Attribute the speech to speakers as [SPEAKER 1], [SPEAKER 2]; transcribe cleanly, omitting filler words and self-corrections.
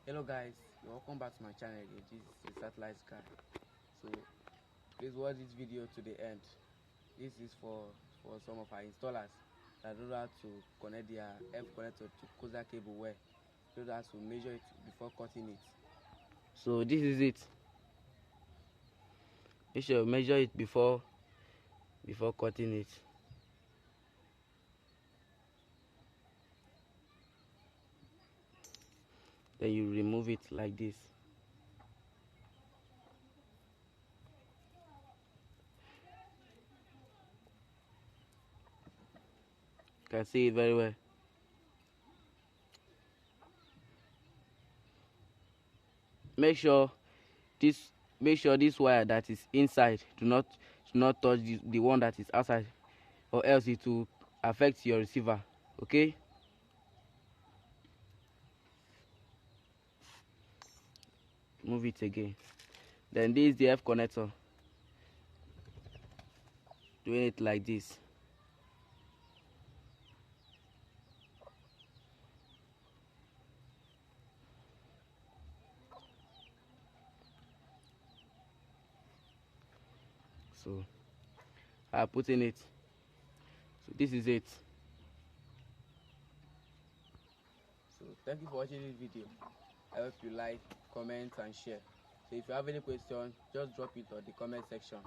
[SPEAKER 1] Hello guys, welcome back to my channel again. This is Satellite Sky. So please watch this video to the end. This is for some of our installers that don't know how to connect their F connector to coaxial cable well. Don't know how to measure it before cutting it. So this is it. Make sure you measure it before cutting it. Then you remove it like this. You can see it very well. Make sure this wire that is inside do not touch the one that is outside, or else it will affect your receiver. Okay, move it again. Then this is the F connector. Doing it like this. So I put in it. So this is it. So thank you for watching this video. I hope you like, comment and share. So if you have any question, just drop it on the comment section.